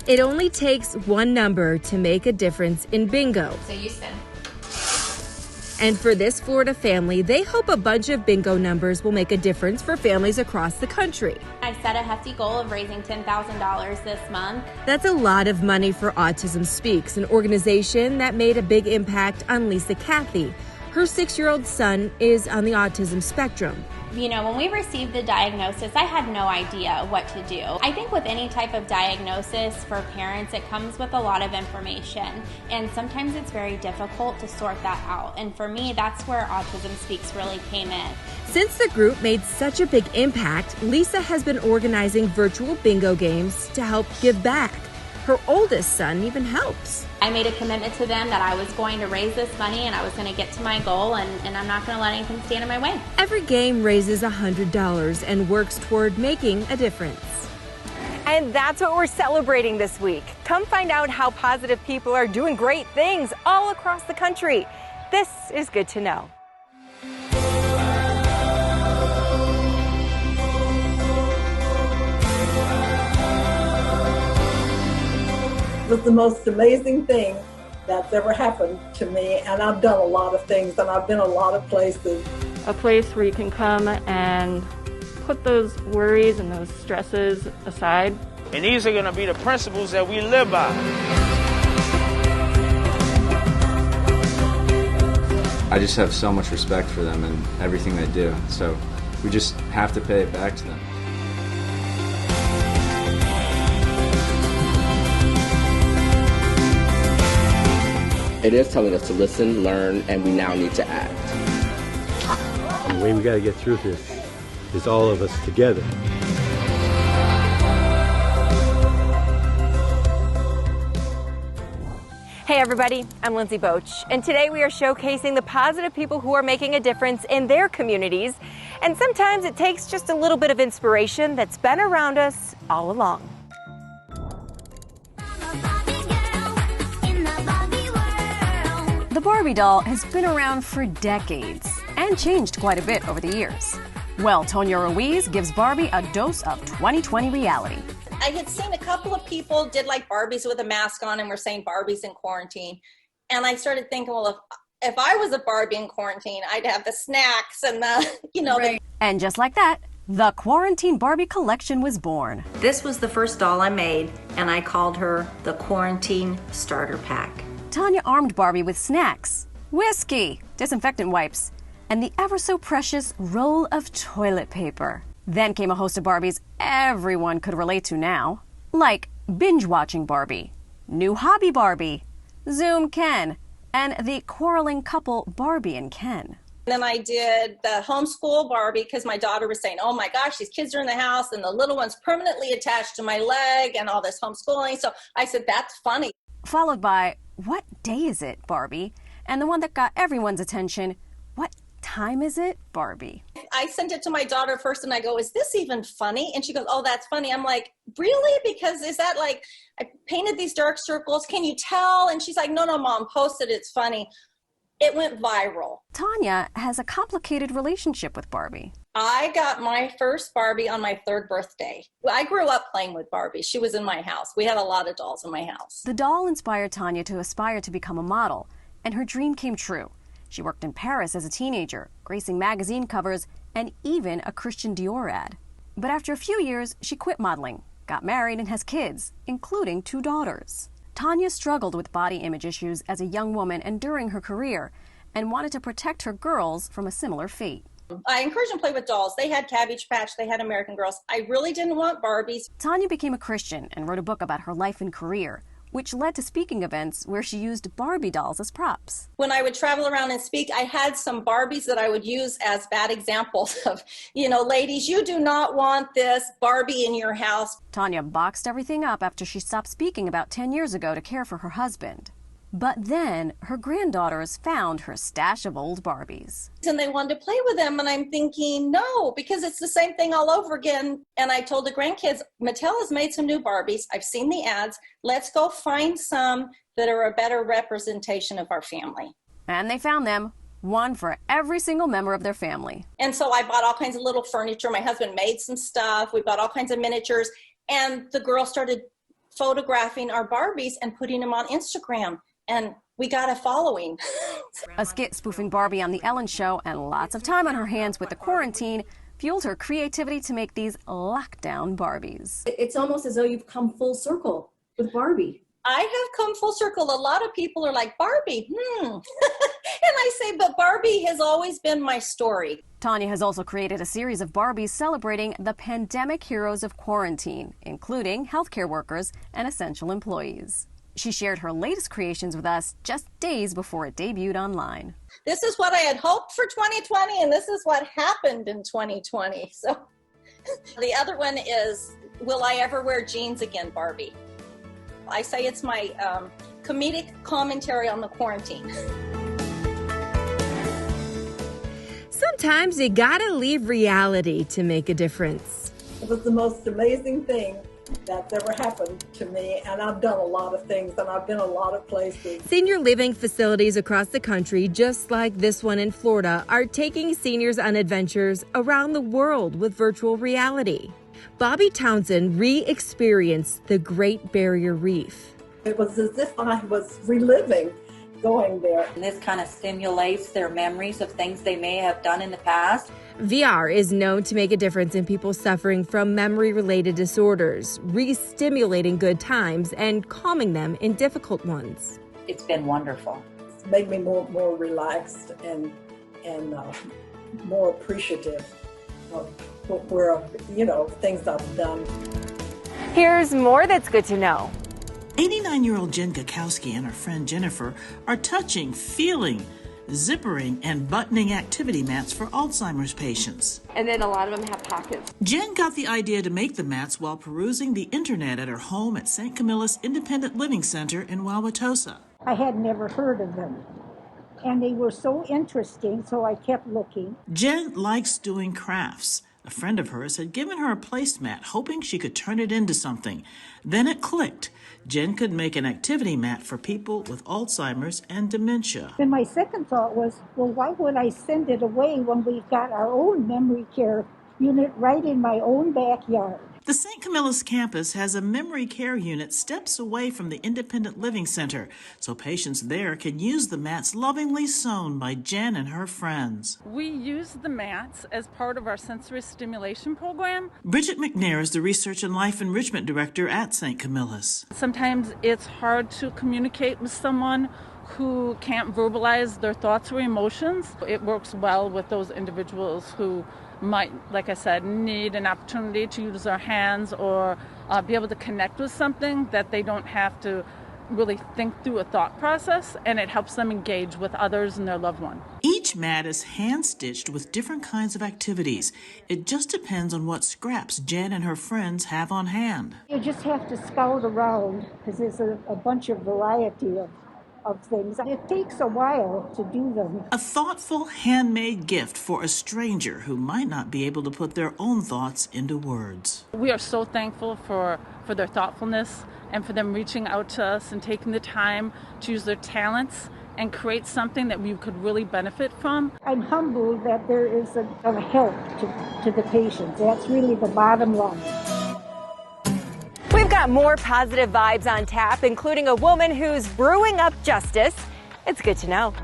It only takes one number to make a difference in bingo. So you spin. And for this Florida family, they hope a bunch of bingo numbers will make a difference for families across the country. I set a hefty goal of raising $10,000 this month. That's a lot of money for Autism Speaks, an organization that made a big impact on Lisa Cathy. Her 6-year-old son is on the autism spectrum. You know, when we received the diagnosis, I had no idea what to do. I think with any type of diagnosis for parents, it comes with a lot of information, and sometimes it's very difficult to sort that out. And for me, that's where Autism Speaks really came in. Since the group made such a big impact, Lisa has been organizing virtual bingo games to help give back. Her oldest son even helps. I made a commitment to them that I was going to raise this money and I was going to get to my goal, and I'm not going to let anything stand in my way. Every game raises $100 and works toward making a difference. And that's what we're celebrating this week. Come find out how positive people are doing great things all across the country. This is Good to Know. It was the most amazing thing that's ever happened to me, and I've done a lot of things and I've been a lot of places. A place where you can come and put those worries and those stresses aside. And these are going to be the principles that we live by. I just have so much respect for them and everything they do, so we just have to pay it back to them. It is telling us to listen, learn, and we now need to act. And the way we got to get through this is all of us together. Hey everybody, I'm Lindsay Boach, and today we are showcasing the positive people who are making a difference in their communities. And sometimes it takes just a little bit of inspiration that's been around us all along. The Barbie doll has been around for decades and changed quite a bit over the years. Well, Tonya Ruiz gives Barbie a dose of 2020 reality. I had seen a couple of people did like Barbies with a mask on and were saying Barbie's in quarantine. And I started thinking, well, if I was a Barbie in quarantine, I'd have the snacks and the, And just like that, the Quarantine Barbie collection was born. This was the first doll I made, and I called her the Quarantine Starter Pack. Tonya armed Barbie with snacks, whiskey, disinfectant wipes, and the ever-so-precious roll of toilet paper. Then came a host of Barbies everyone could relate to now, like binge-watching Barbie, new hobby Barbie, Zoom Ken, and the quarreling couple Barbie and Ken. Then I did the homeschool Barbie because my daughter was saying, oh my gosh, these kids are in the house and the little one's permanently attached to my leg and all this homeschooling. So I said, that's funny. Followed by, what day is it, Barbie? And the one that got everyone's attention, what time is it, Barbie? I sent it to my daughter first and I go, is this even funny? And she goes, oh, that's funny. I'm like, really? Because is that like, I painted these dark circles. Can you tell? And she's like, no, Mom, post it. It's funny. It went viral. Tonya has a complicated relationship with Barbie. I got my first Barbie on my 3rd birthday. I grew up playing with Barbie. She was in my house. We had a lot of dolls in my house. The doll inspired Tonya to aspire to become a model, and her dream came true. She worked in Paris as a teenager, gracing magazine covers and even a Christian Dior ad. But after a few years, she quit modeling, got married, and has kids, including 2 daughters. Tonya struggled with body image issues as a young woman and during her career, and wanted to protect her girls from a similar fate. I encouraged them to play with dolls. They had Cabbage Patch, they had American Girls. I really didn't want Barbies. Tonya became a Christian and wrote a book about her life and career, which led to speaking events where she used Barbie dolls as props. When I would travel around and speak, I had some Barbies that I would use as bad examples of, ladies, you do not want this Barbie in your house. Tonya boxed everything up after she stopped speaking about 10 years ago to care for her husband. But then her granddaughters found her stash of old Barbies. And they wanted to play with them, and I'm thinking, no, because it's the same thing all over again. And I told the grandkids, Mattel has made some new Barbies. I've seen the ads. Let's go find some that are a better representation of our family. And they found them, one for every single member of their family. And so I bought all kinds of little furniture. My husband made some stuff. We bought all kinds of miniatures. And the girls started photographing our Barbies and putting them on Instagram. And we got a following. A skit spoofing Barbie on The Ellen Show and lots of time on her hands with the quarantine fueled her creativity to make these lockdown Barbies. It's almost as though you've come full circle with Barbie. I have come full circle. A lot of people are like, Barbie, And I say, but Barbie has always been my story. Tanya has also created a series of Barbies celebrating the pandemic heroes of quarantine, including healthcare workers and essential employees. She shared her latest creations with us just days before it debuted online. This is what I had hoped for 2020, and this is what happened in 2020. So the other one is, will I ever wear jeans again, Barbie? I say it's my comedic commentary on the quarantine. Sometimes you gotta leave reality to make a difference. It was the most amazing thing that's ever happened to me, and I've done a lot of things, and I've been a lot of places. Senior living facilities across the country, just like this one in Florida, are taking seniors on adventures around the world with virtual reality. Bobby Townsend re-experienced the Great Barrier Reef. It was as if I was reliving going there. And this kind of stimulates their memories of things they may have done in the past. VR is known to make a difference in people suffering from memory-related disorders, re-stimulating good times and calming them in difficult ones. It's been wonderful. It's made me more relaxed and more appreciative of where, things I've done. Here's more that's good to know. 89-year-old Jen Gakowski and her friend Jennifer are touching, feeling, zippering, and buttoning activity mats for Alzheimer's patients. And then a lot of them have pockets. Jen got the idea to make the mats while perusing the internet at her home at St. Camillus Independent Living Center in Wauwatosa. I had never heard of them, and they were so interesting, so I kept looking. Jen likes doing crafts. A friend of hers had given her a placemat, hoping she could turn it into something. Then it clicked. Jen could make an activity mat for people with Alzheimer's and dementia. And my second thought was, well, why would I send it away when we've got our own memory care unit right in my own backyard? The St. Camillus campus has a memory care unit steps away from the Independent Living Center, so patients there can use the mats lovingly sewn by Jen and her friends. We use the mats as part of our sensory stimulation program. Bridget McNair is the Research and Life Enrichment Director at St. Camillus. Sometimes it's hard to communicate with someone who can't verbalize their thoughts or emotions. It works well with those individuals who might, like I said, need an opportunity to use their hands or be able to connect with something that they don't have to really think through a thought process, and it helps them engage with others and their loved one. Each mat is hand-stitched with different kinds of activities. It just depends on what scraps Jen and her friends have on hand. You just have to scout around because there's a bunch of variety of things. It takes a while to do them. A thoughtful, handmade gift for a stranger who might not be able to put their own thoughts into words. We are so thankful for their thoughtfulness and for them reaching out to us and taking the time to use their talents and create something that we could really benefit from. I'm humbled that there is a help to the patients. That's really the bottom line. We've got more positive vibes on tap, including a woman who's brewing up justice. It's good to know.